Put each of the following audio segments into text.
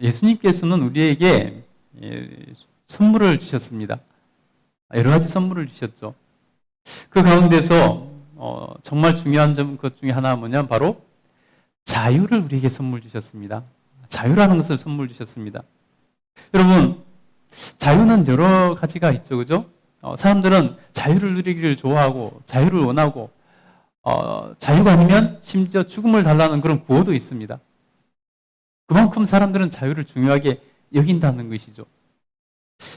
예수님께서는 우리에게 선물을 주셨습니다. 여러 가지 선물을 주셨죠. 그 가운데서 정말 중요한 것 중에 하나가 뭐냐면 바로 자유를 우리에게 선물 주셨습니다. 자유라는 것을 선물 주셨습니다. 여러분, 자유는 여러 가지가 있죠, 그죠? 사람들은 자유를 누리기를 좋아하고 자유를 원하고 자유가 아니면 심지어 죽음을 달라는 그런 구호도 있습니다. 그만큼 사람들은 자유를 중요하게 여긴다는 것이죠.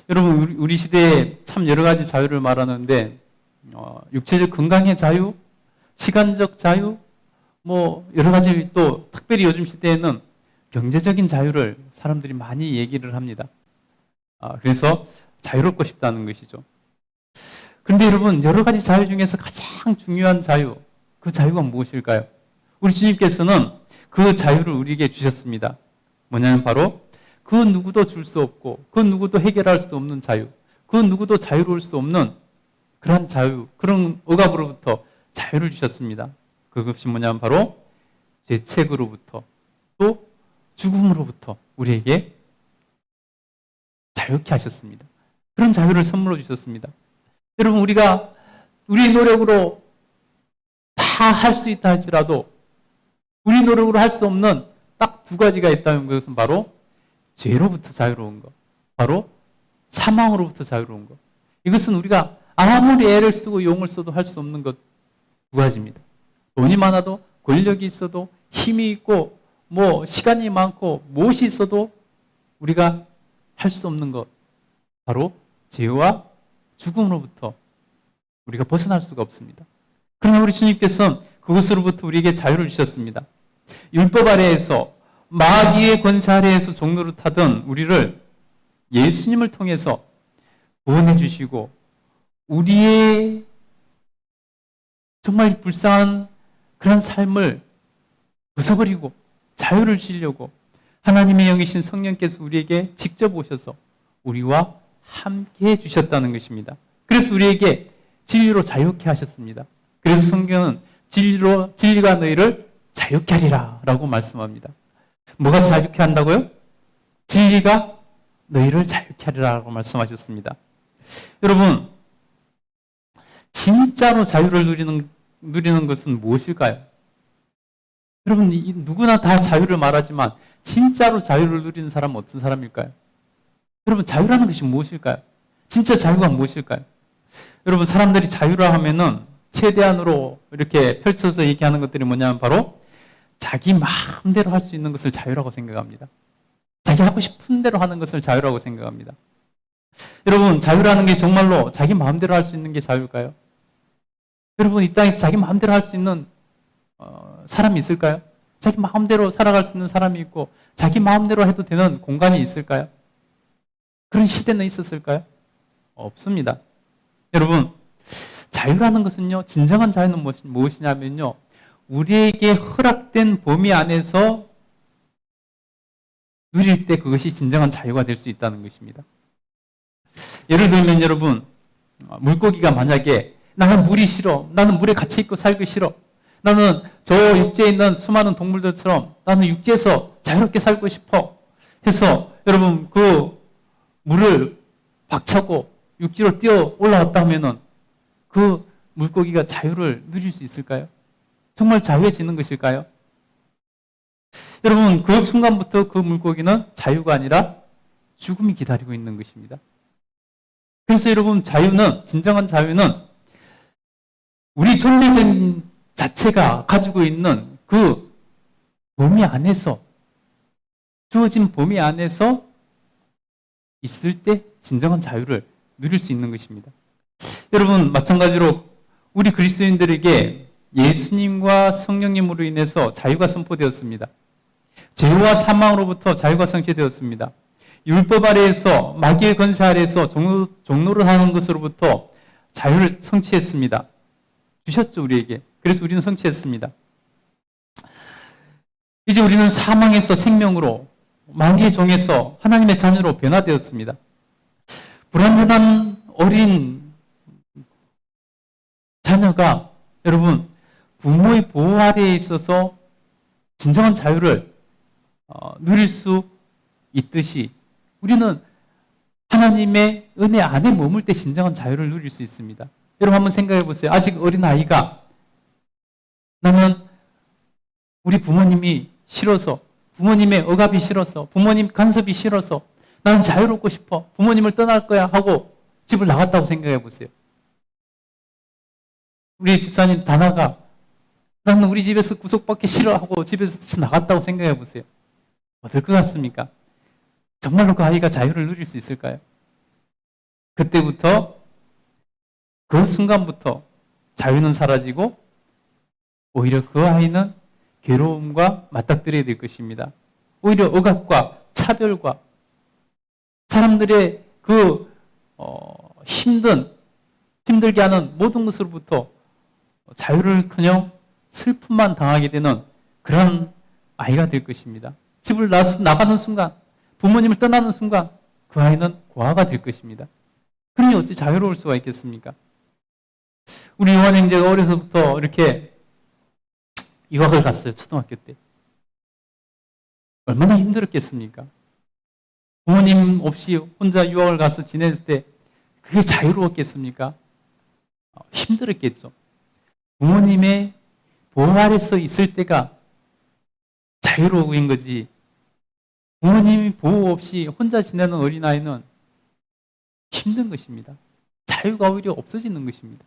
여러분, 우리 시대에 참 여러 가지 자유를 말하는데 육체적 건강의 자유, 시간적 자유, 뭐 여러 가지, 또 특별히 요즘 시대에는 경제적인 자유를 사람들이 많이 얘기를 합니다. 그래서 자유롭고 싶다는 것이죠. 그런데 여러분, 여러 가지 자유 중에서 가장 중요한 자유, 그 자유가 무엇일까요? 우리 주님께서는 그 자유를 우리에게 주셨습니다. 뭐냐면 바로 그 누구도 줄 수 없고 그 누구도 해결할 수 없는 자유, 그 누구도 자유로울 수 없는 그런 자유, 그런 억압으로부터 자유를 주셨습니다. 그것이 뭐냐면 바로 죄책으로부터 또 죽음으로부터 우리에게 자유케 하셨습니다. 그런 자유를 선물로 주셨습니다. 여러분, 우리가 우리의 노력으로 다 할 수 있다 할지라도 우리 노력으로 할 수 없는 딱 두 가지가 있다면 그것은 바로 죄로부터 자유로운 것, 바로 사망으로부터 자유로운 것. 이것은 우리가 아무리 애를 쓰고 용을 써도 할 수 없는 것 두 가지입니다. 돈이 많아도, 권력이 있어도, 힘이 있고, 뭐 시간이 많고 무엇이 있어도 우리가 할 수 없는 것, 바로 죄와 죽음으로부터 우리가 벗어날 수가 없습니다. 그러나 우리 주님께서는 그것으로부터 우리에게 자유를 주셨습니다. 율법 아래에서, 마귀의 권세 아래에서 종로를 타던 우리를 예수님을 통해서 구원해 주시고 우리의 정말 불쌍한 그런 삶을 벗어버리고 자유를 주시려고 하나님의 영이신 성령께서 우리에게 직접 오셔서 우리와 함께 해주셨다는 것입니다. 그래서 우리에게 진리로 자유케 하셨습니다. 그래서 성경은 진리가 너희를 자유케 하리라 라고 말씀합니다. 뭐가 자유케 한다고요? 진리가 너희를 자유케 하리라 라고 말씀하셨습니다. 여러분, 진짜로 자유를 누리는 것은 무엇일까요? 여러분, 누구나 다 자유를 말하지만 진짜로 자유를 누리는 사람은 어떤 사람일까요? 여러분, 자유라는 것이 무엇일까요? 진짜 자유가 무엇일까요? 여러분, 사람들이 자유라 하면은 최대한으로 이렇게 펼쳐서 얘기하는 것들이 뭐냐면 바로 자기 마음대로 할 수 있는 것을 자유라고 생각합니다. 자기 하고 싶은 대로 하는 것을 자유라고 생각합니다. 여러분, 자유라는 게 정말로 자기 마음대로 할 수 있는 게 자유일까요? 여러분, 이 땅에서 자기 마음대로 할 수 있는 사람이 있을까요? 자기 마음대로 살아갈 수 있는 사람이 있고 자기 마음대로 해도 되는 공간이 있을까요? 그런 시대는 있었을까요? 없습니다. 여러분, 자유라는 것은요, 진정한 자유는 무엇이냐면요, 우리에게 허락된 범위 안에서 누릴 때 그것이 진정한 자유가 될 수 있다는 것입니다. 예를 들면 여러분, 물고기가 만약에 나는 물이 싫어, 나는 물에 갇혀 있고 살기 싫어, 나는 저 육지에 있는 수많은 동물들처럼 나는 육지에서 자유롭게 살고 싶어 해서 여러분 그 물을 박차고 육지로 뛰어 올라왔다 하면은 그 물고기가 자유를 누릴 수 있을까요? 정말 자유해지는 것일까요? 여러분, 그 순간부터 그 물고기는 자유가 아니라 죽음이 기다리고 있는 것입니다. 그래서 여러분, 진정한 자유는 우리 존재 자체가 가지고 있는 그 범위 안에서, 주어진 범위 안에서 있을 때 진정한 자유를 누릴 수 있는 것입니다. 여러분, 마찬가지로 우리 그리스도인들에게 예수님과 성령님으로 인해서 자유가 선포되었습니다. 죄와 사망으로부터 자유가 성취되었습니다. 율법 아래에서, 마귀의 권세 아래에서 종노를 하는 것으로부터 자유를 성취했습니다. 주셨죠, 우리에게. 그래서 우리는 성취했습니다. 이제 우리는 사망에서 생명으로, 마귀의 종에서 하나님의 자녀로 변화되었습니다. 불완전한 어린 자녀가 여러분 부모의 보호 아래에 있어서 진정한 자유를 누릴 수 있듯이 우리는 하나님의 은혜 안에 머물 때 진정한 자유를 누릴 수 있습니다. 여러분 한번 생각해 보세요. 아직 어린 아이가 나는 우리 부모님이 싫어서, 부모님의 억압이 싫어서, 부모님 간섭이 싫어서 나는 자유롭고 싶어, 부모님을 떠날 거야 하고 집을 나갔다고 생각해 보세요. 우리 집사님 다 나가, 나는 우리 집에서 구속받기 싫어하고 집에서 나갔다고 생각해 보세요. 어떨 것 같습니까? 정말로 그 아이가 자유를 누릴 수 있을까요? 그때부터, 그 순간부터 자유는 사라지고 오히려 그 아이는 괴로움과 맞닥뜨려야 될 것입니다. 오히려 억압과 차별과 사람들의 그 힘들게 하는 모든 것으로부터 자유를커녕 슬픔만 당하게 되는 그런 아이가 될 것입니다. 집을 나가는 순간, 부모님을 떠나는 순간 그 아이는 고아가 될 것입니다. 그러니 어찌 자유로울 수가 있겠습니까? 우리 요한 형제가 어려서부터 이렇게 유학을 갔어요. 초등학교 때. 얼마나 힘들었겠습니까? 부모님 없이 혼자 유학을 가서 지낼 때 그게 자유로웠겠습니까? 힘들었겠죠. 부모님의 보호 아래서 있을 때가 자유로운 거지, 부모님이 보호 없이 혼자 지내는 어린아이는 힘든 것입니다. 자유가 오히려 없어지는 것입니다.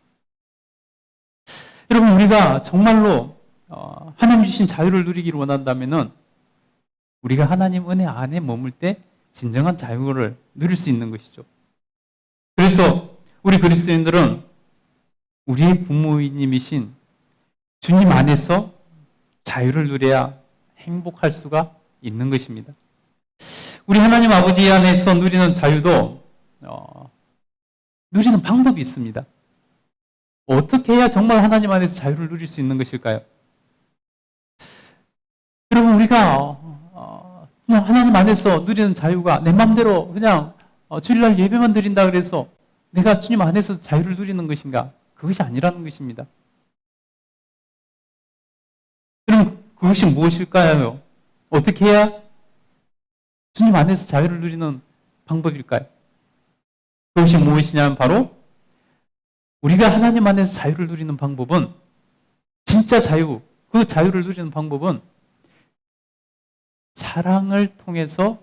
여러분, 우리가 정말로 하나님 주신 자유를 누리기를 원한다면은 우리가 하나님 은혜 안에 머물 때 진정한 자유를 누릴 수 있는 것이죠. 그래서 우리 그리스도인들은 우리의 부모님이신 주님 안에서 자유를 누려야 행복할 수가 있는 것입니다. 우리 하나님 아버지 안에서 누리는 자유도 누리는 방법이 있습니다. 어떻게 해야 정말 하나님 안에서 자유를 누릴 수 있는 것일까요? 여러분, 우리가 그냥 하나님 안에서 누리는 자유가 내 마음대로 그냥 주일날 예배만 드린다 그래서 내가 주님 안에서 자유를 누리는 것인가? 그것이 아니라는 것입니다. 그럼 그것이 무엇일까요? 어떻게 해야 주님 안에서 자유를 누리는 방법일까요? 그것이 무엇이냐면 바로 우리가 하나님 안에서 자유를 누리는 방법은, 진짜 자유, 그 자유를 누리는 방법은 사랑을 통해서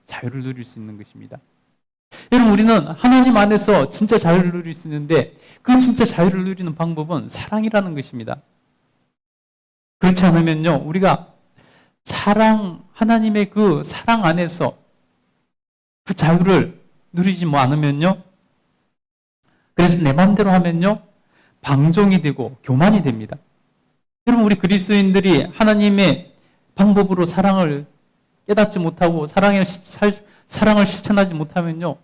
자유를 누릴 수 있는 것입니다. 여러분, 우리는 하나님 안에서 진짜 자유를 누릴 수 있는데 그 진짜 자유를 누리는 방법은 사랑이라는 것입니다. 그렇지 않으면요, 우리가 하나님의 그 사랑 안에서 그 자유를 누리지 않으면요, 그래서 내 마음대로 하면요, 방종이 되고 교만이 됩니다. 여러분, 우리 그리스도인들이 하나님의 방법으로 사랑을 깨닫지 못하고 사랑을 실천하지 못하면요,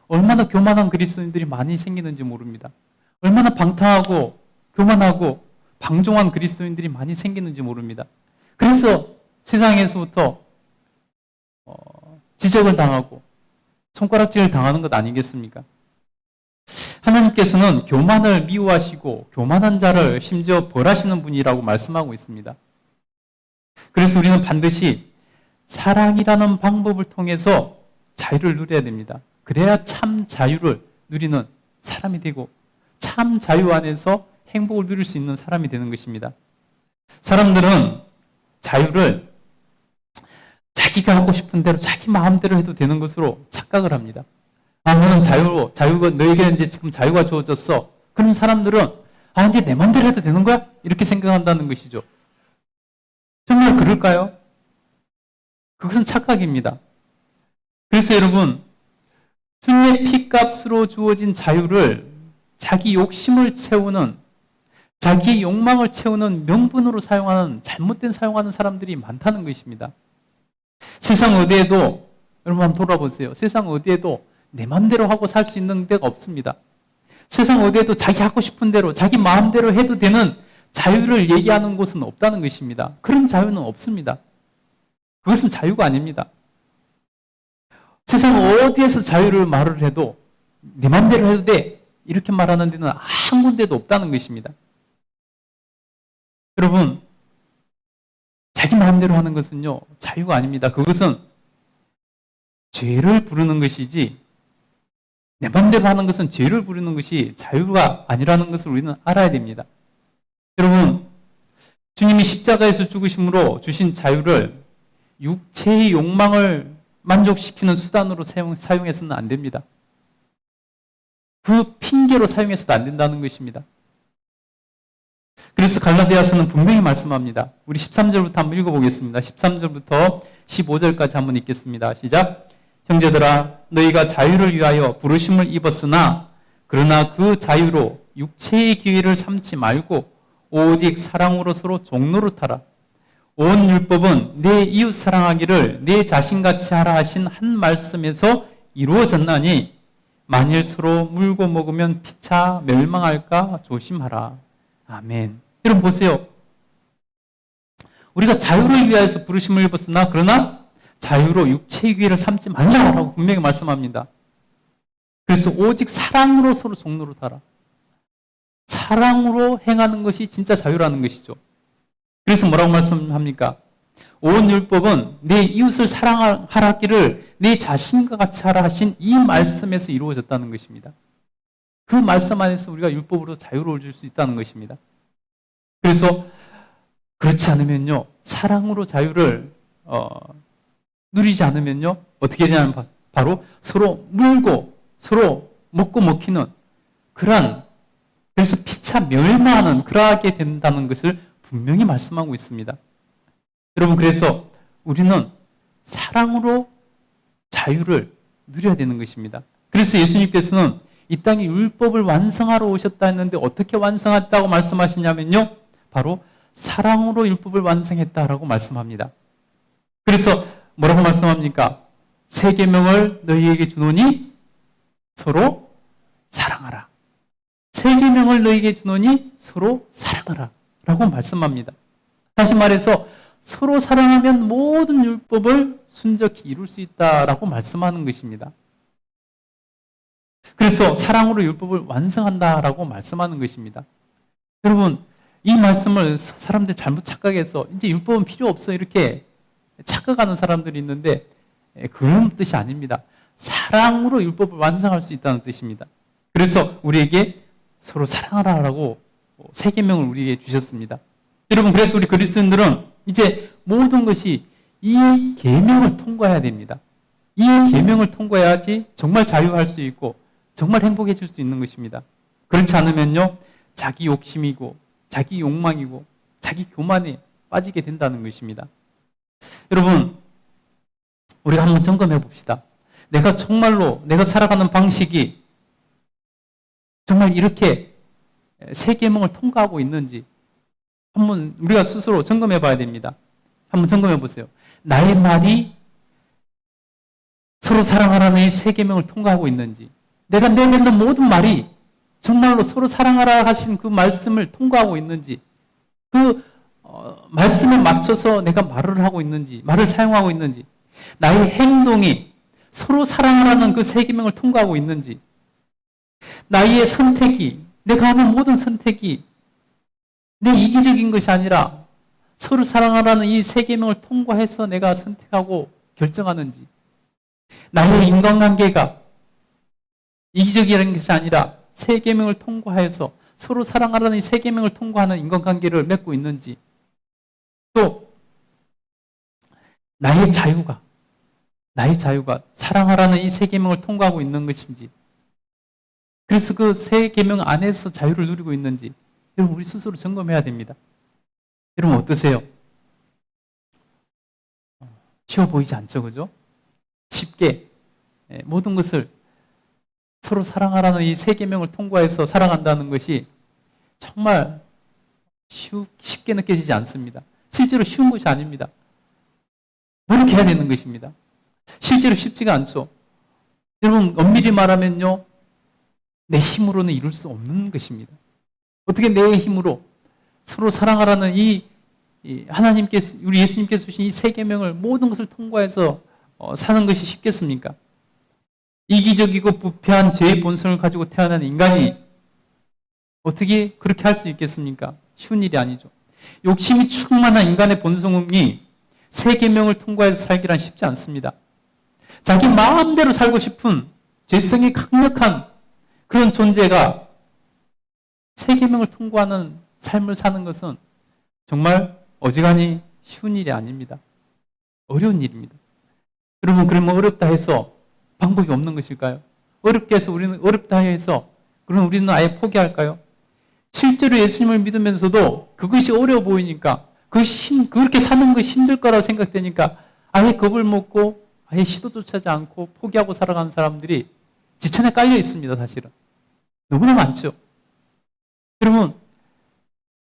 얼마나 교만한 그리스도인들이 많이 생기는지 모릅니다. 얼마나 방탕하고 교만하고 방종한 그리스도인들이 많이 생기는지 모릅니다. 그래서 세상에서부터 지적을 당하고 손가락질을 당하는 것 아니겠습니까? 하나님께서는 교만을 미워하시고 교만한 자를 심지어 벌하시는 분이라고 말씀하고 있습니다. 그래서 우리는 반드시 사랑이라는 방법을 통해서 자유를 누려야 됩니다. 그래야 참 자유를 누리는 사람이 되고 참 자유 안에서 행복을 누릴 수 있는 사람이 되는 것입니다. 사람들은 자유를 자기가 하고 싶은 대로 자기 마음대로 해도 되는 것으로 착각을 합니다. 너는 자유가 너에게 이제 지금 자유가 주어졌어. 그런 사람들은 이제 내 마음대로 해도 되는 거야? 이렇게 생각한다는 것이죠. 정말 그럴까요? 그것은 착각입니다. 그래서 여러분, 주님의 피값으로 주어진 자유를 자기 욕심을 채우는, 자기의 욕망을 채우는 명분으로 잘못된 사용하는 사람들이 많다는 것입니다. 세상 어디에도, 여러분 한번 돌아보세요. 세상 어디에도 내 마음대로 하고 살 수 있는 데가 없습니다. 세상 어디에도 자기 하고 싶은 대로, 자기 마음대로 해도 되는 자유를 얘기하는 곳은 없다는 것입니다. 그런 자유는 없습니다. 그것은 자유가 아닙니다. 세상 어디에서 자유를 말을 해도 내 마음대로 해도 돼, 이렇게 말하는 데는 한 군데도 없다는 것입니다. 여러분, 자기 마음대로 하는 것은요, 자유가 아닙니다. 그것은 죄를 부르는 것이지, 내 맘대로 하는 것은 죄를 부르는 것이 자유가 아니라는 것을 우리는 알아야 됩니다. 여러분, 주님이 십자가에서 죽으심으로 주신 자유를 육체의 욕망을 만족시키는 수단으로 사용해서는 안 됩니다. 그 핑계로 사용해서도 안 된다는 것입니다. 그래서 갈라디아서는 분명히 말씀합니다. 우리 13절부터 한번 읽어보겠습니다. 13절부터 15절까지 한번 읽겠습니다. 시작. 형제들아, 너희가 자유를 위하여 부르심을 입었으나 그러나 그 자유로 육체의 기회를 삼지 말고 오직 사랑으로 서로 종노릇하라. 온 율법은 내 이웃 사랑하기를 내 자신같이 하라 하신 한 말씀에서 이루어졌나니 만일 서로 물고 먹으면 피차 멸망할까 조심하라. 아멘. 여러분 보세요. 우리가 자유를 위하여서 부르심을 입었으나 그러나 자유로 육체의 기회를 삼지 말라라고 분명히 말씀합니다. 그래서 오직 사랑으로 서로 종노릇하라. 사랑으로 행하는 것이 진짜 자유라는 것이죠. 그래서 뭐라고 말씀합니까? 온 율법은 내 이웃을 사랑하라기를 내 자신과 같이 하라 하신 이 말씀에서 이루어졌다는 것입니다. 그 말씀 안에서 우리가 율법으로 자유로워질 수 있다는 것입니다. 그래서 그렇지 않으면요, 사랑으로 자유를 누리지 않으면요, 어떻게 되냐면 바로 서로 물고 서로 먹고 먹히는 그래서 피차 멸망하는 그러하게 된다는 것을 분명히 말씀하고 있습니다. 여러분, 그래서 우리는 사랑으로 자유를 누려야 되는 것입니다. 그래서 예수님께서는 이 땅에 율법을 완성하러 오셨다 했는데 어떻게 완성했다고 말씀하시냐면요, 바로 사랑으로 율법을 완성했다라고 말씀합니다. 그래서 뭐라고 말씀합니까? 새 계명을 너희에게 주노니 서로 사랑하라. 새 계명을 너희에게 주노니 서로 사랑하라 라고 말씀합니다. 다시 말해서 서로 사랑하면 모든 율법을 순적히 이룰 수 있다라고 말씀하는 것입니다. 그래서 사랑으로 율법을 완성한다라고 말씀하는 것입니다. 여러분, 이 말씀을 사람들이 잘못 착각해서 이제 율법은 필요 없어 이렇게 착각하는 사람들이 있는데 그런 뜻이 아닙니다. 사랑으로 율법을 완성할 수 있다는 뜻입니다. 그래서 우리에게 서로 사랑하라라고 새 계명을 우리에게 주셨습니다. 여러분, 그래서 우리 그리스도인들은 이제 모든 것이 이 계명을 통과해야 됩니다. 이 계명을 통과해야지 정말 자유할 수 있고 정말 행복해질 수 있는 것입니다. 그렇지 않으면요, 자기 욕심이고 자기 욕망이고 자기 교만에 빠지게 된다는 것입니다. 여러분, 우리가 한번 점검해 봅시다. 내가 정말로 내가 살아가는 방식이 정말 이렇게 새 계명을 통과하고 있는지 한번 우리가 스스로 점검해 봐야 됩니다. 한번 점검해 보세요. 나의 말이 서로 사랑하라는 이 새 계명을 통과하고 있는지, 내가 내뱉는 모든 말이 정말로 서로 사랑하라 하신 그 말씀을 통과하고 있는지, 그 말씀에 맞춰서 내가 말을 하고 있는지, 말을 사용하고 있는지, 나의 행동이 서로 사랑하라는 그 새 계명을 통과하고 있는지, 나의 선택이, 내가 하는 모든 선택이 내 이기적인 것이 아니라 서로 사랑하라는 이 새 계명을 통과해서 내가 선택하고 결정하는지, 나의 인간관계가 이기적이라는 것이 아니라 새 계명을 통과해서 서로 사랑하라는 이 새 계명을 통과하는 인간관계를 맺고 있는지, 또 나의 자유가 사랑하라는 이 새 계명을 통과하고 있는 것인지, 그래서 그 새 계명 안에서 자유를 누리고 있는지, 여러분 우리 스스로 점검해야 됩니다. 여러분 어떠세요? 쉬워 보이지 않죠, 그죠? 쉽게 모든 것을 서로 사랑하라는 이 새 계명을 통과해서 살아간다는 것이 정말 쉽게 느껴지지 않습니다. 실제로 쉬운 것이 아닙니다. 노력해야 되는 것입니다. 실제로 쉽지가 않죠. 여러분 엄밀히 말하면요, 내 힘으로는 이룰 수 없는 것입니다. 어떻게 내 힘으로 서로 사랑하라는 이 하나님께서, 우리 예수님께서 주신 이 새 계명을 모든 것을 통과해서 사는 것이 쉽겠습니까? 이기적이고 부패한 죄의 본성을 가지고 태어난 인간이 어떻게 그렇게 할 수 있겠습니까? 쉬운 일이 아니죠. 욕심이 충만한 인간의 본성이 새 계명을 통과해서 살기란 쉽지 않습니다. 자기 마음대로 살고 싶은 죄성이 강력한 그런 존재가 세계명을 통과하는 삶을 사는 것은 정말 어지간히 쉬운 일이 아닙니다. 어려운 일입니다. 여러분, 그러면 어렵다 해서 방법이 없는 것일까요? 어렵게 해서 우리는 어렵다 해서 그럼 우리는 아예 포기할까요? 실제로 예수님을 믿으면서도 그것이 어려워 보이니까 그렇게 사는 것이 힘들 거라고 생각되니까 아예 겁을 먹고 아예 시도조차 하지 않고 포기하고 살아가는 사람들이 지천에 깔려 있습니다. 사실은 너무나 많죠. 여러분,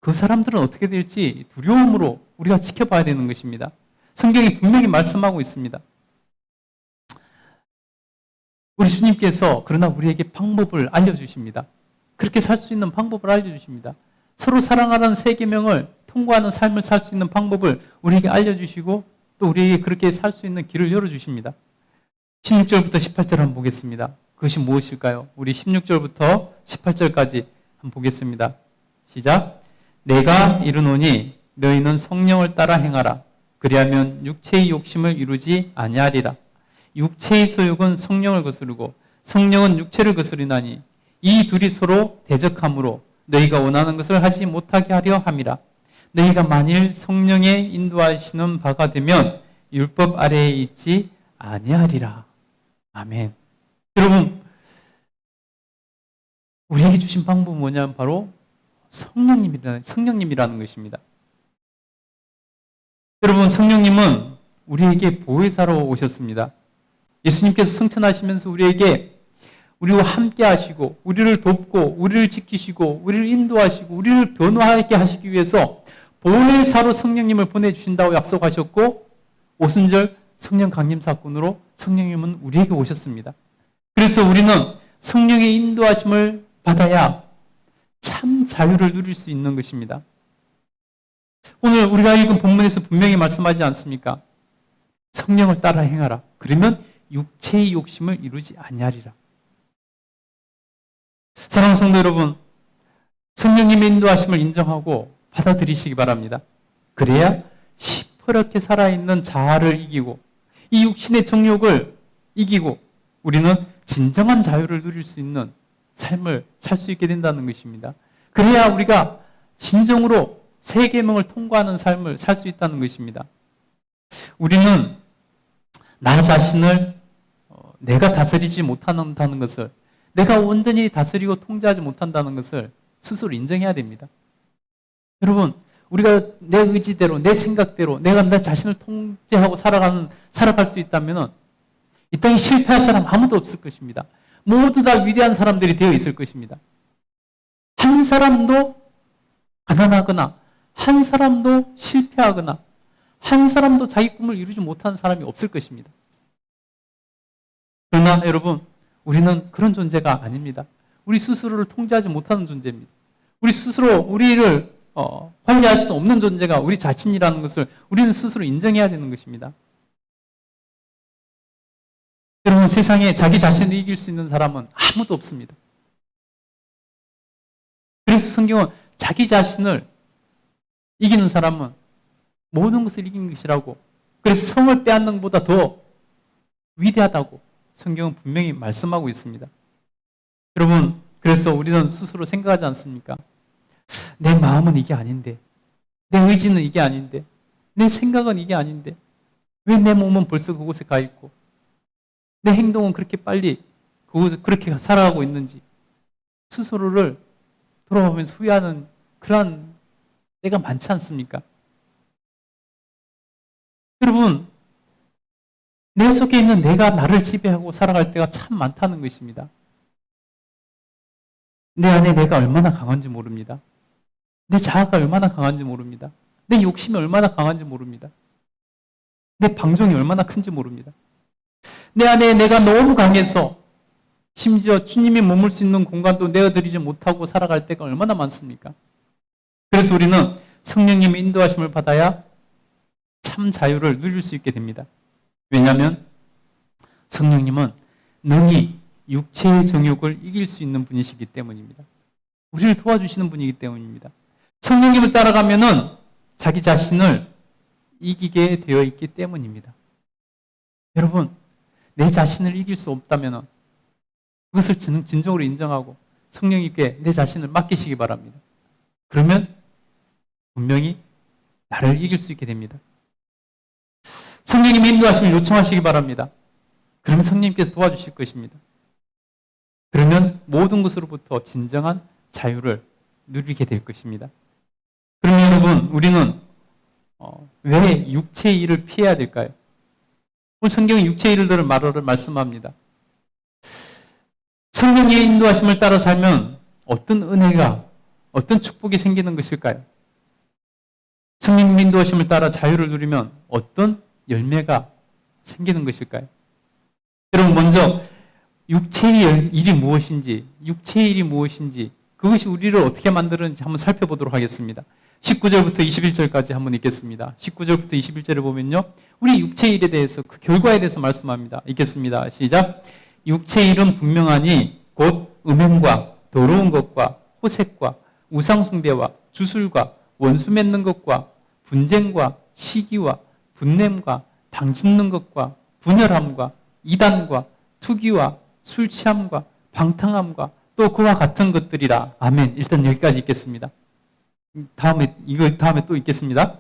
그 사람들은 어떻게 될지 두려움으로 우리가 지켜봐야 되는 것입니다. 성경이 분명히 말씀하고 있습니다. 우리 주님께서 그러나 우리에게 방법을 알려주십니다. 그렇게 살 수 있는 방법을 알려주십니다. 서로 사랑하는 세 계명을 통과하는 삶을 살 수 있는 방법을 우리에게 알려주시고 또 우리에게 그렇게 살 수 있는 길을 열어주십니다. 16절부터 18절 한번 보겠습니다. 그것이 무엇일까요? 우리 16절부터 18절까지 한번 보겠습니다. 시작. 내가 이르노니 너희는 성령을 따라 행하라. 그리하면 육체의 욕심을 이루지 아니하리라. 육체의 소욕은 성령을 거스르고 성령은 육체를 거스리나니 이 둘이 서로 대적함으로 너희가 원하는 것을 하지 못하게 하려 함이라. 너희가 만일 성령의 인도하시는 바가 되면 율법 아래에 있지 아니하리라. 아멘. 여러분, 우리에게 주신 방법은 뭐냐면 바로 성령님이라는 것입니다. 여러분, 성령님은 우리에게 보혜사로 오셨습니다. 예수님께서 성천하시면서 우리와 함께 하시고 우리를 돕고 우리를 지키시고 우리를 인도하시고 우리를 변화하게 하시기 위해서 보혜사로 성령님을 보내주신다고 약속하셨고 오순절 성령 강림 사건으로 성령님은 우리에게 오셨습니다. 그래서 우리는 성령의 인도하심을 받아야 참 자유를 누릴 수 있는 것입니다. 오늘 우리가 읽은 본문에서 분명히 말씀하지 않습니까? 성령을 따라 행하라. 그러면 육체의 욕심을 이루지 아니하리라. 사랑하는 성도 여러분, 성령님의 인도하심을 인정하고 받아들이시기 바랍니다. 그래야 시퍼렇게 살아있는 자아를 이기고 이 육신의 정욕을 이기고 우리는 진정한 자유를 누릴 수 있는 삶을 살 수 있게 된다는 것입니다. 그래야 우리가 진정으로 세 계명을 통과하는 삶을 살 수 있다는 것입니다. 우리는 나 자신을 내가 다스리지 못한다는 것을, 내가 온전히 다스리고 통제하지 못한다는 것을 스스로 인정해야 됩니다. 여러분, 우리가 내 의지대로, 내 생각대로 내가 내 자신을 통제하고 살아갈 수 있다면 이 땅에 실패할 사람 아무도 없을 것입니다. 모두 다 위대한 사람들이 되어 있을 것입니다. 한 사람도 가난하거나 한 사람도 실패하거나 한 사람도 자기 꿈을 이루지 못하는 사람이 없을 것입니다. 그러나 여러분, 우리는 그런 존재가 아닙니다. 우리 스스로를 통제하지 못하는 존재입니다. 우리 스스로 우리를 관리할 수 없는 존재가 우리 자신이라는 것을 우리는 스스로 인정해야 되는 것입니다. 여러분, 세상에 자기 자신을 이길 수 있는 사람은 아무도 없습니다. 그래서 성경은 자기 자신을 이기는 사람은 모든 것을 이긴 것이라고, 그래서 성을 빼앗는 것보다 더 위대하다고 성경은 분명히 말씀하고 있습니다. 여러분, 그래서 우리는 스스로 생각하지 않습니까? 내 마음은 이게 아닌데, 내 의지는 이게 아닌데, 내 생각은 이게 아닌데 왜 내 몸은 벌써 그곳에 가 있고 내 행동은 그렇게 빨리 그렇게 살아가고 있는지 스스로를 돌아보면서 후회하는 그러한 때가 많지 않습니까? 여러분, 내 속에 있는 내가 나를 지배하고 살아갈 때가 참 많다는 것입니다. 내 안에 내가 얼마나 강한지 모릅니다. 내 자아가 얼마나 강한지 모릅니다. 내 욕심이 얼마나 강한지 모릅니다. 내 방종이 얼마나 큰지 모릅니다. 내 안에 내가 너무 강해서 심지어 주님이 머물 수 있는 공간도 내어드리지 못하고 살아갈 때가 얼마나 많습니까? 그래서 우리는 성령님의 인도하심을 받아야 참 자유를 누릴 수 있게 됩니다. 왜냐하면 성령님은 능히 육체의 정욕을 이길 수 있는 분이시기 때문입니다. 우리를 도와주시는 분이기 때문입니다. 성령님을 따라가면은 자기 자신을 이기게 되어 있기 때문입니다. 여러분, 내 자신을 이길 수 없다면 그것을 진정으로 인정하고 성령님께 내 자신을 맡기시기 바랍니다. 그러면 분명히 나를 이길 수 있게 됩니다. 성령님의 인도하심을 요청하시기 바랍니다. 그러면 성령님께서 도와주실 것입니다. 그러면 모든 것으로부터 진정한 자유를 누리게 될 것입니다. 그러면 여러분, 우리는 왜 육체의 일을 피해야 될까요? 오늘 성경은 육체의 일들을 말씀합니다. 성령의 인도하심을 따라 살면 어떤 은혜가, 어떤 축복이 생기는 것일까요? 성령의 인도하심을 따라 자유를 누리면 어떤 열매가 생기는 것일까요? 여러분, 먼저 육체의 일이 무엇인지, 그것이 우리를 어떻게 만드는지 한번 살펴보도록 하겠습니다. 19절부터 21절까지 한번 읽겠습니다. 19절부터 21절을 보면요, 우리 육체의 일에 대해서, 그 결과에 대해서 말씀합니다. 읽겠습니다. 시작. 육체의 일은 분명하니 곧 음행과 더러운 것과 호색과 우상숭배와 주술과 원수 맺는 것과 분쟁과 시기와 분냄과 당짓는 것과 분열함과 이단과 투기와 술 취함과 방탕함과 또 그와 같은 것들이라. 아멘. 일단 여기까지 읽겠습니다. 다음에 또 읽겠습니다.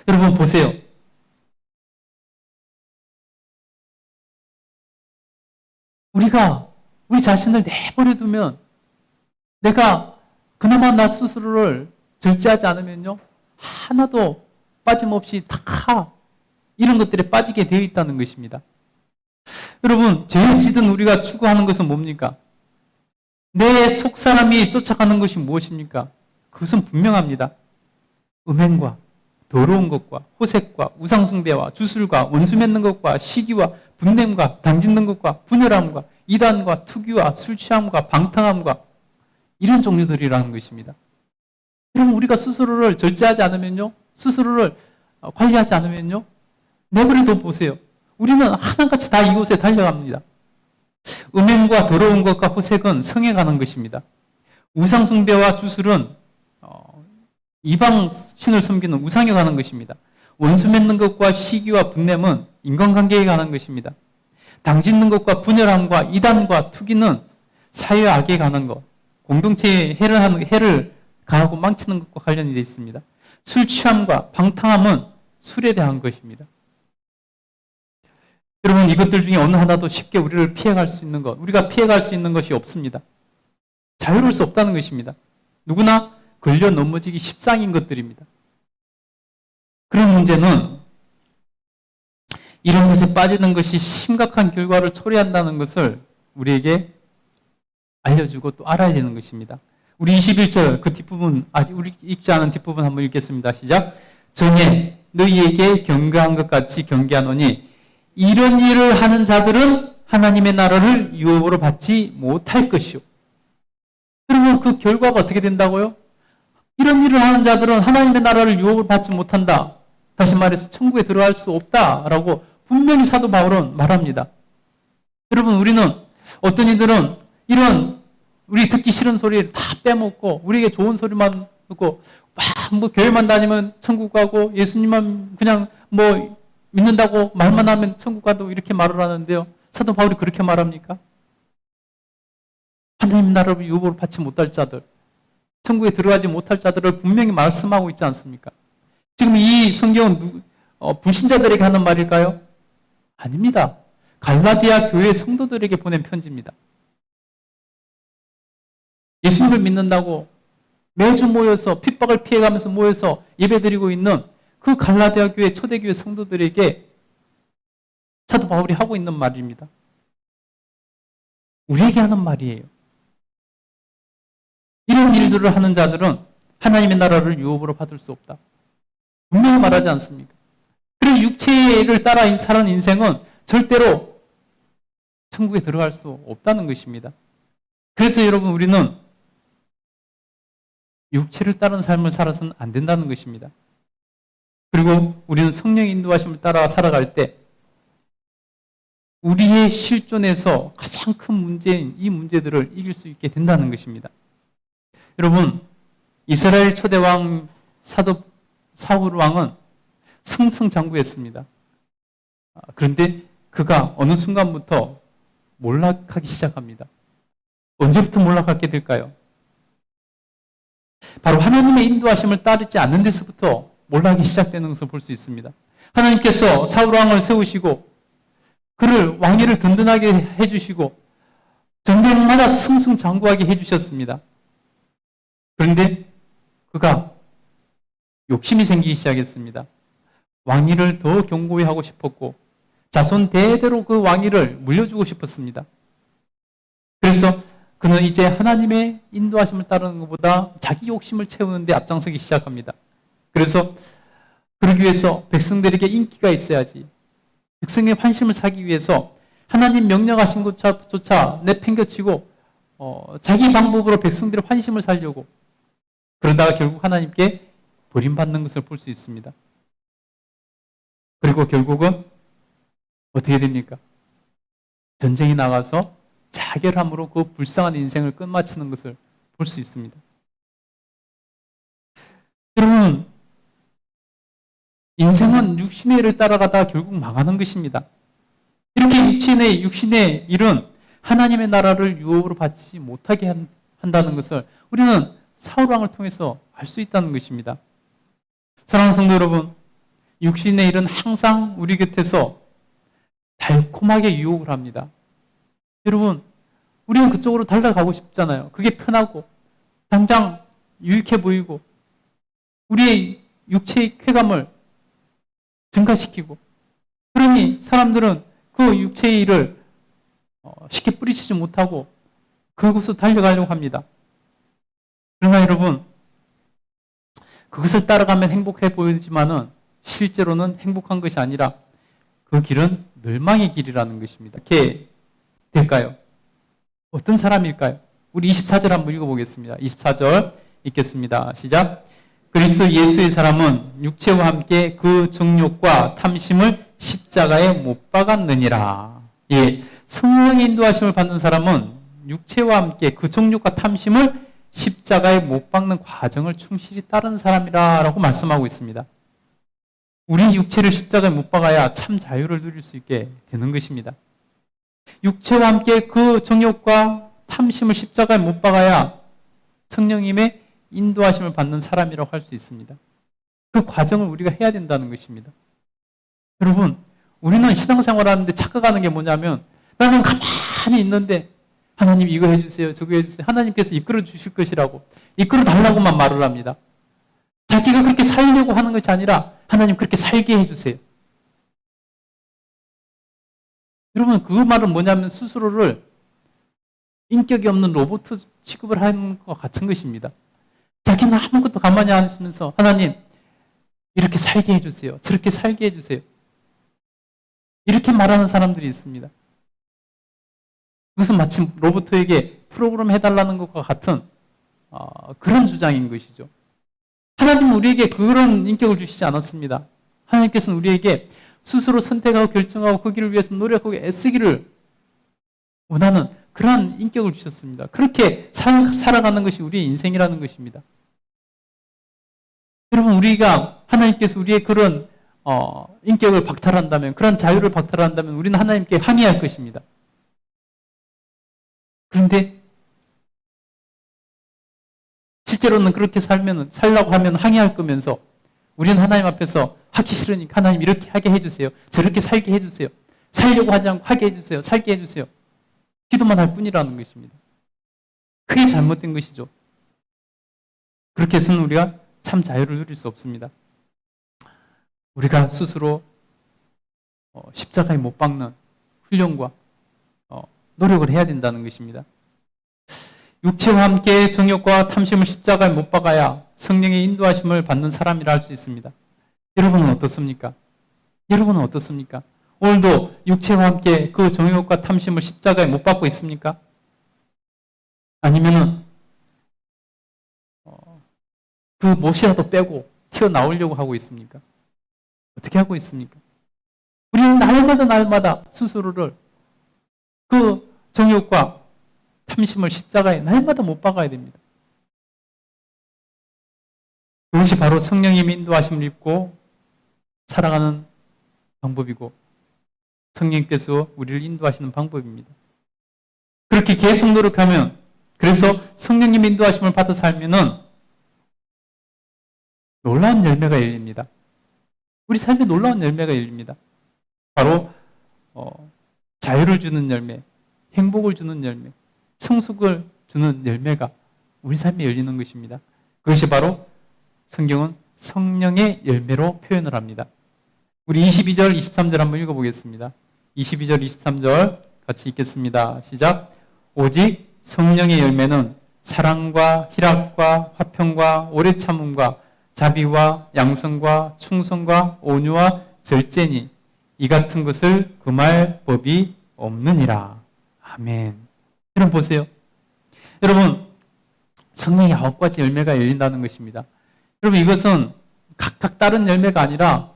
여러분 보세요. 우리 자신을 내버려 두면, 내가 그나마 나 스스로를 절제하지 않으면요, 하나도 빠짐없이 다 이런 것들에 빠지게 되어 있다는 것입니다. 여러분, 죄를 짓은 우리가 추구하는 것은 뭡니까? 내 속사람이 쫓아가는 것이 무엇입니까? 그것은 분명합니다. 음행과 더러운 것과 호색과 우상숭배와 주술과 원수 맺는 것과 시기와 분냄과 당짓는 것과 분열함과 이단과 투기와 술 취함과 방탕함과 이런 종류들이라는 것입니다. 여러분, 우리가 스스로를 절제하지 않으면요, 스스로를 관리하지 않으면요, 내버려둬 보세요. 우리는 하나같이 다 이곳에 달려갑니다. 음행과 더러운 것과 호색은 성에 가는 것입니다. 우상숭배와 주술은 이방 신을 섬기는 우상에 가는 것입니다. 원수 맺는 것과 시기와 분냄은 인간관계에 관한 것입니다. 당짓는 것과 분열함과 이단과 투기는 사회악에 관한 것, 공동체에 해를 가하고 망치는 것과 관련이 되어 있습니다. 술 취함과 방탕함은 술에 대한 것입니다. 여러분, 이것들 중에 어느 하나도 쉽게 우리를 피해갈 수 있는 것, 우리가 피해갈 수 있는 것이 없습니다. 자유로울 수 없다는 것입니다. 누구나 걸려 넘어지기 십상인 것들입니다. 그런 문제는 이런 것에 빠지는 것이 심각한 결과를 초래한다는 것을 우리에게 알려주고 또 알아야 되는 것입니다. 우리 21절 그 뒷부분, 아직 우리 읽지 않은 뒷부분 한번 읽겠습니다. 시작. 전에 너희에게 경계한 것 같이 경계하노니 이런 일을 하는 자들은 하나님의 나라를 유업으로 받지 못할 것이요. 그러면 그 결과가 어떻게 된다고요? 이런 일을 하는 자들은 하나님의 나라를 유업으로 받지 못한다. 다시 말해서 천국에 들어갈 수 없다라고 분명히 사도 바울은 말합니다. 여러분, 우리는 어떤 이들은 이런 우리 듣기 싫은 소리를 다 빼먹고 우리에게 좋은 소리만 듣고 뭐 교회만 다니면 천국 가고 예수님만 그냥 뭐 믿는다고 말만 하면 천국 가도 이렇게 말을 하는데요. 사도 바울이 그렇게 말합니까? 하나님 나라를 유업으로 받지 못할 자들, 천국에 들어가지 못할 자들을 분명히 말씀하고 있지 않습니까? 지금 이 성경은 불신자들에게 하는 말일까요? 아닙니다. 갈라디아 교회 성도들에게 보낸 편지입니다. 예수님을 믿는다고 매주 모여서 핍박을 피해가면서 모여서 예배드리고 있는 그 갈라디아 교회 초대교회 성도들에게 사도 바울이 하고 있는 말입니다. 우리에게 하는 말이에요. 이런 일들을 하는 자들은 하나님의 나라를 유업으로 받을 수 없다. 분명히 말하지 않습니까? 그리고 육체를 따라 사는 인생은 절대로 천국에 들어갈 수 없다는 것입니다. 그래서 여러분, 우리는 육체를 따른 삶을 살아서는 안 된다는 것입니다. 그리고 우리는 성령의 인도하심을 따라 살아갈 때 우리의 실존에서 가장 큰 문제인 이 문제들을 이길 수 있게 된다는 것입니다. 여러분, 이스라엘 초대왕 사울 왕은 승승장구했습니다. 그런데 그가 어느 순간부터 몰락하기 시작합니다. 언제부터 몰락하게 될까요? 바로 하나님의 인도하심을 따르지 않는 데서부터 몰락이 시작되는 것을 볼 수 있습니다. 하나님께서 사울 왕을 세우시고 그를 왕위를 든든하게 해주시고 전쟁마다 승승장구하게 해주셨습니다. 그런데 그가 욕심이 생기기 시작했습니다. 왕위를 더 견고히 하고 싶었고 자손 대대로 그 왕위를 물려주고 싶었습니다. 그래서 그는 이제 하나님의 인도하심을 따르는 것보다 자기 욕심을 채우는 데 앞장서기 시작합니다. 그래서 그러기 위해서 백성들에게 인기가 있어야지, 백성의 환심을 사기 위해서 하나님 명령하신 것조차 내팽겨치고 자기 방법으로 백성들의 환심을 살려고, 그러다가 결국 하나님께 버림받는 것을 볼 수 있습니다. 그리고 결국은 어떻게 됩니까? 전쟁에 나가서 자결함으로 그 불쌍한 인생을 끝마치는 것을 볼 수 있습니다. 여러분, 인생은 육신의 일을 따라가다 결국 망하는 것입니다. 이렇게 육신의 일은 하나님의 나라를 유업으로 받지 못하게 한다는 것을 우리는 사울왕을 통해서 알 수 있다는 것입니다. 사랑하는 성도 여러분, 육신의 일은 항상 우리 곁에서 달콤하게 유혹을 합니다. 여러분, 우리는 그쪽으로 달려가고 싶잖아요. 그게 편하고 당장 유익해 보이고 우리의 육체의 쾌감을 증가시키고, 그러니 사람들은 그 육체의 일을 쉽게 뿌리치지 못하고 그곳으로 달려가려고 합니다. 그러나 여러분, 그것을 따라가면 행복해 보이지만은 실제로는 행복한 것이 아니라 그 길은 멸망의 길이라는 것입니다. 그게 될까요? 어떤 사람일까요? 우리 24절 한번 읽어보겠습니다. 24절 읽겠습니다. 시작. 그리스도 예수의 사람은 육체와 함께 그 정욕과 탐심을 십자가에 못 박았느니라. 예, 성령의 인도하심을 받는 사람은 육체와 함께 그 정욕과 탐심을 십자가에 못 박는 과정을 충실히 따른 사람이라고 말씀하고 있습니다. 우리 육체를 십자가에 못 박아야 참 자유를 누릴 수 있게 되는 것입니다. 육체와 함께 그 정욕과 탐심을 십자가에 못 박아야 성령님의 인도하심을 받는 사람이라고 할 수 있습니다. 그 과정을 우리가 해야 된다는 것입니다. 여러분, 우리는 신앙생활 하는데 착각하는 게 뭐냐면, 나는 가만히 있는데 하나님 이거 해주세요, 저거 해주세요, 하나님께서 이끌어 주실 것이라고 이끌어 달라고만 말을 합니다. 자기가 그렇게 살려고 하는 것이 아니라 하나님 그렇게 살게 해주세요. 여러분, 그 말은 뭐냐면 스스로를 인격이 없는 로봇 취급을 하는 것 같은 것입니다. 자기는 아무것도 가만히 안 있으면서 하나님 이렇게 살게 해주세요, 저렇게 살게 해주세요, 이렇게 말하는 사람들이 있습니다. 그것은 마치 로봇에게 프로그램 해달라는 것과 같은 그런 주장인 것이죠. 하나님은 우리에게 그런 인격을 주시지 않았습니다. 하나님께서는 우리에게 스스로 선택하고 결정하고 그 길을 위해서 노력하고 애쓰기를 원하는 그러한 인격을 주셨습니다. 그렇게 살아가는 것이 우리의 인생이라는 것입니다. 여러분, 우리가 하나님께서 우리의 그런 인격을 박탈한다면, 그런 자유를 박탈한다면 우리는 하나님께 항의할 것입니다. 그런데 실제로는 그렇게 살려고 하면 항의할 거면서 우리는 하나님 앞에서 하기 싫으니까 하나님 이렇게 하게 해주세요, 저렇게 살게 해주세요, 살려고 하지 않고 하게 해주세요, 살게 해주세요, 기도만 할 뿐이라는 것입니다. 그게 잘못된 것이죠. 그렇게 해서는 우리가 참 자유를 누릴 수 없습니다. 우리가 스스로 십자가에 못 박는 훈련과 노력을 해야 된다는 것입니다. 육체와 함께 정욕과 탐심을 십자가에 못 박아야 성령의 인도하심을 받는 사람이라 할 수 있습니다. 여러분은 어떻습니까? 여러분은 어떻습니까? 오늘도 육체와 함께 그 정욕과 탐심을 십자가에 못 박고 있습니까? 아니면은 그 못이라도 빼고 튀어나오려고 하고 있습니까? 어떻게 하고 있습니까? 우리는 날마다 스스로를 그 정욕과 탐심을 십자가에 날마다 못 박아야 됩니다. 그것이 바로 성령님의 인도하심을 입고 살아가는 방법이고, 성령께서 우리를 인도하시는 방법입니다. 그렇게 계속 노력하면, 그래서 성령님 인도하심을 받아 살면은 놀라운 열매가 열립니다. 우리 삶에 놀라운 열매가 열립니다. 바로 자유를 주는 열매, 행복을 주는 열매, 성숙을 주는 열매가 우리 삶에 열리는 것입니다. 그것이 바로 성경은 성령의 열매로 표현을 합니다. 우리 22절, 23절 한번 읽어보겠습니다. 22절, 23절 같이 읽겠습니다. 시작. 오직 성령의 열매는 사랑과 희락과 화평과 오래 참음과 자비와 양성과 충성과 온유와 절제니 이 같은 것을 금할 법이 없느니라. 아멘. 여러분 보세요. 여러분 성령의 9가지 열매가 열린다는 것입니다. 여러분 이것은 각각 다른 열매가 아니라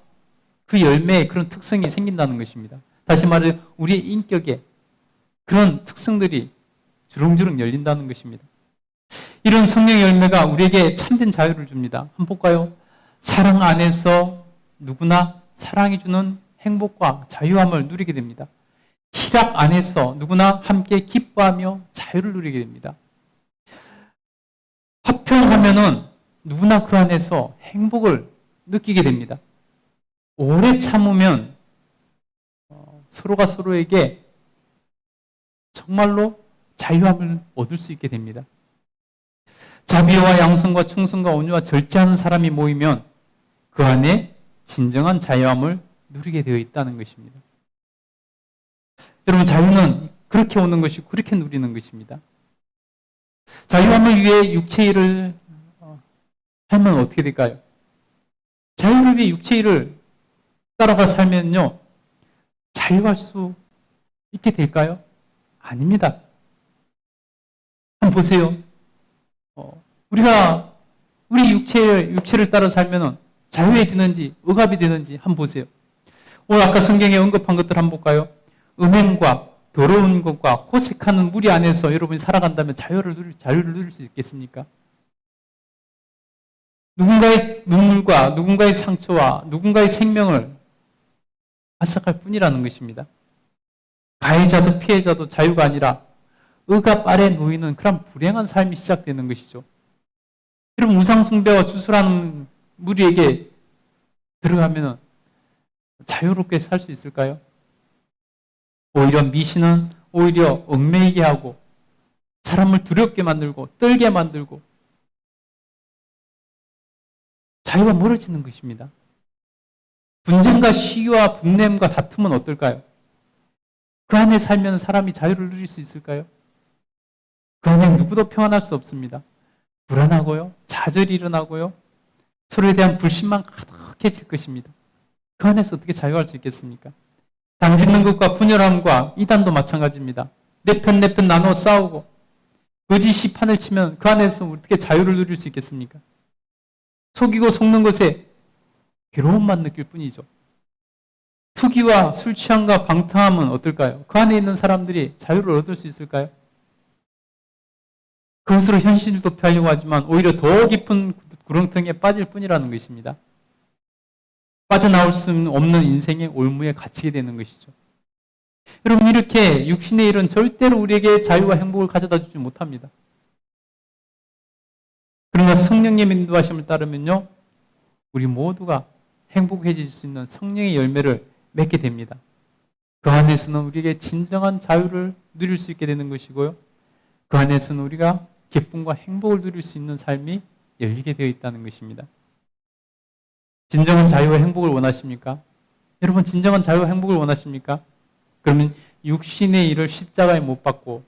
그 열매에 그런 특성이 생긴다는 것입니다. 다시 말해 우리의 인격에 그런 특성들이 주렁주렁 열린다는 것입니다. 이런 성령의 열매가 우리에게 참된 자유를 줍니다. 한번 볼까요? 사랑 안에서 누구나 사랑이 주는 행복과 자유함을 누리게 됩니다. 희락 안에서 누구나 함께 기뻐하며 자유를 누리게 됩니다. 화평하면은 누구나 그 안에서 행복을 느끼게 됩니다. 오래 참으면 서로가 서로에게 정말로 자유함을 얻을 수 있게 됩니다. 자비와 양성과 충성과 온유와 절제하는 사람이 모이면 그 안에 진정한 자유함을 누리게 되어 있다는 것입니다. 여러분 자유는 그렇게 오는 것이고 그렇게 누리는 것입니다. 자유함을 위해 육체 일을 하면 어떻게 될까요? 자유를 위해 육체 일을 따라가 살면요 자유할 수 있게 될까요? 아닙니다. 한번 보세요. 우리가 우리 육체를 따라 살면은 자유해지는지 억압이 되는지 한번 보세요. 오늘 아까 성경에 언급한 것들 한번 볼까요? 음행과 더러운 것과 호색하는 무리 안에서 여러분이 살아간다면 자유를 누릴 수 있겠습니까? 누군가의 눈물과 누군가의 상처와 누군가의 생명을 앗아갈 뿐이라는 것입니다. 가해자도 피해자도 자유가 아니라 억압 아래 놓이는 그런 불행한 삶이 시작되는 것이죠. 여러분 우상숭배와 주술하는 무리에게 들어가면 자유롭게 살 수 있을까요? 오히려 미신은 오히려 얽매이게 하고 사람을 두렵게 만들고 떨게 만들고 자유가 멀어지는 것입니다. 분쟁과 시기와 분냄과 다툼은 어떨까요? 그 안에 살면 사람이 자유를 누릴 수 있을까요? 그 안에 누구도 평안할 수 없습니다. 불안하고요. 좌절이 일어나고요. 서로에 대한 불신만 가득해질 것입니다. 그 안에서 어떻게 자유할 수 있겠습니까? 당짓는 것과 분열함과 이단도 마찬가지입니다. 내 편 나눠 싸우고 거짓이 판을 치면 그 안에서 어떻게 자유를 누릴 수 있겠습니까? 속이고 속는 것에 괴로움만 느낄 뿐이죠. 투기와 술 취함과 방탕함은 어떨까요? 그 안에 있는 사람들이 자유를 얻을 수 있을까요? 그것으로 현실을 도피하려고 하지만 오히려 더 깊은 구렁텅이에 빠질 뿐이라는 것입니다. 빠져나올 수 없는 인생의 올무에 갇히게 되는 것이죠. 여러분 이렇게 육신의 일은 절대로 우리에게 자유와 행복을 가져다 주지 못합니다. 그러나 성령님 인도하심을 따르면요 우리 모두가 행복해질 수 있는 성령의 열매를 맺게 됩니다. 그 안에서는 우리에게 진정한 자유를 누릴 수 있게 되는 것이고요. 그 안에서는 우리가 기쁨과 행복을 누릴 수 있는 삶이 열리게 되어 있다는 것입니다. 진정한 자유와 행복을 원하십니까? 여러분 진정한 자유와 행복을 원하십니까? 그러면 육신의 일을 십자가에 못 박고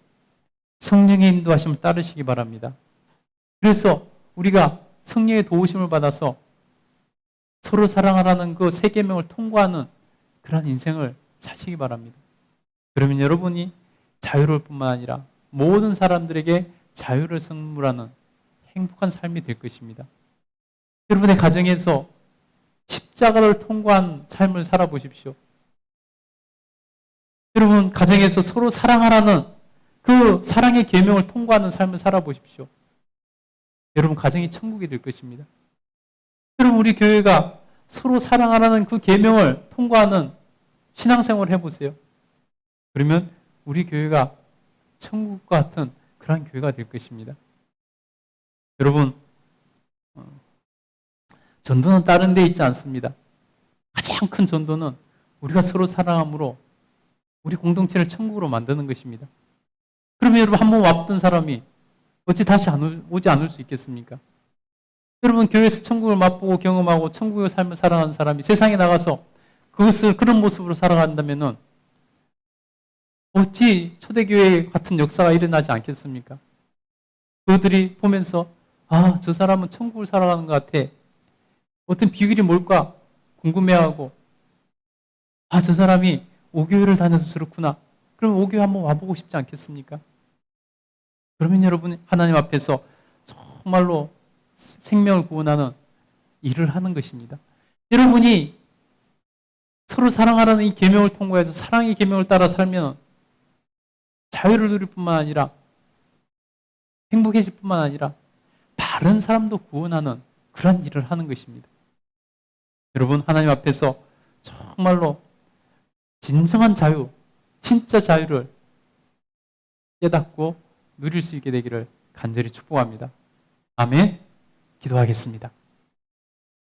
성령의 인도하심을 따르시기 바랍니다. 그래서 우리가 성령의 도우심을 받아서 서로 사랑하라는 그 세 계명을 통과하는 그런 인생을 사시기 바랍니다. 그러면 여러분이 자유로울 뿐만 아니라 모든 사람들에게 자유를 선물하는 행복한 삶이 될 것입니다. 여러분의 가정에서 십자가를 통과한 삶을 살아보십시오. 여러분 가정에서 서로 사랑하라는 그 사랑의 계명을 통과하는 삶을 살아보십시오. 여러분 가정이 천국이 될 것입니다. 여러분 우리 교회가 서로 사랑하라는 그 계명을 통과하는 신앙생활을 해보세요. 그러면 우리 교회가 천국과 같은 그런 교회가 될 것입니다. 여러분, 전도는 다른 데 있지 않습니다. 가장 큰 전도는 우리가 서로 사랑함으로 우리 공동체를 천국으로 만드는 것입니다. 그러면 여러분, 한번 왔던 사람이 어찌 다시 오지 않을 수 있겠습니까? 여러분, 교회에서 천국을 맛보고 경험하고 천국의 삶을 살아가는 사람이 세상에 나가서 그것을 그런 모습으로 살아간다면 어찌 초대교회 같은 역사가 일어나지 않겠습니까? 그들이 보면서 아, 저 사람은 천국을 살아가는 것 같아. 어떤 비결이 뭘까 궁금해하고 아, 저 사람이 5교회를 다녀서 저렇구나. 그럼 5교회 한번 와보고 싶지 않겠습니까? 그러면 여러분, 하나님 앞에서 정말로 생명을 구원하는 일을 하는 것입니다. 여러분이 서로 사랑하라는 이 계명을 통과해서 사랑의 계명을 따라 살면 자유를 누릴 뿐만 아니라 행복해질 뿐만 아니라 다른 사람도 구원하는 그런 일을 하는 것입니다. 여러분, 하나님 앞에서 정말로 진정한 자유, 진짜 자유를 깨닫고 누릴 수 있게 되기를 간절히 축복합니다. 아멘. 기도하겠습니다.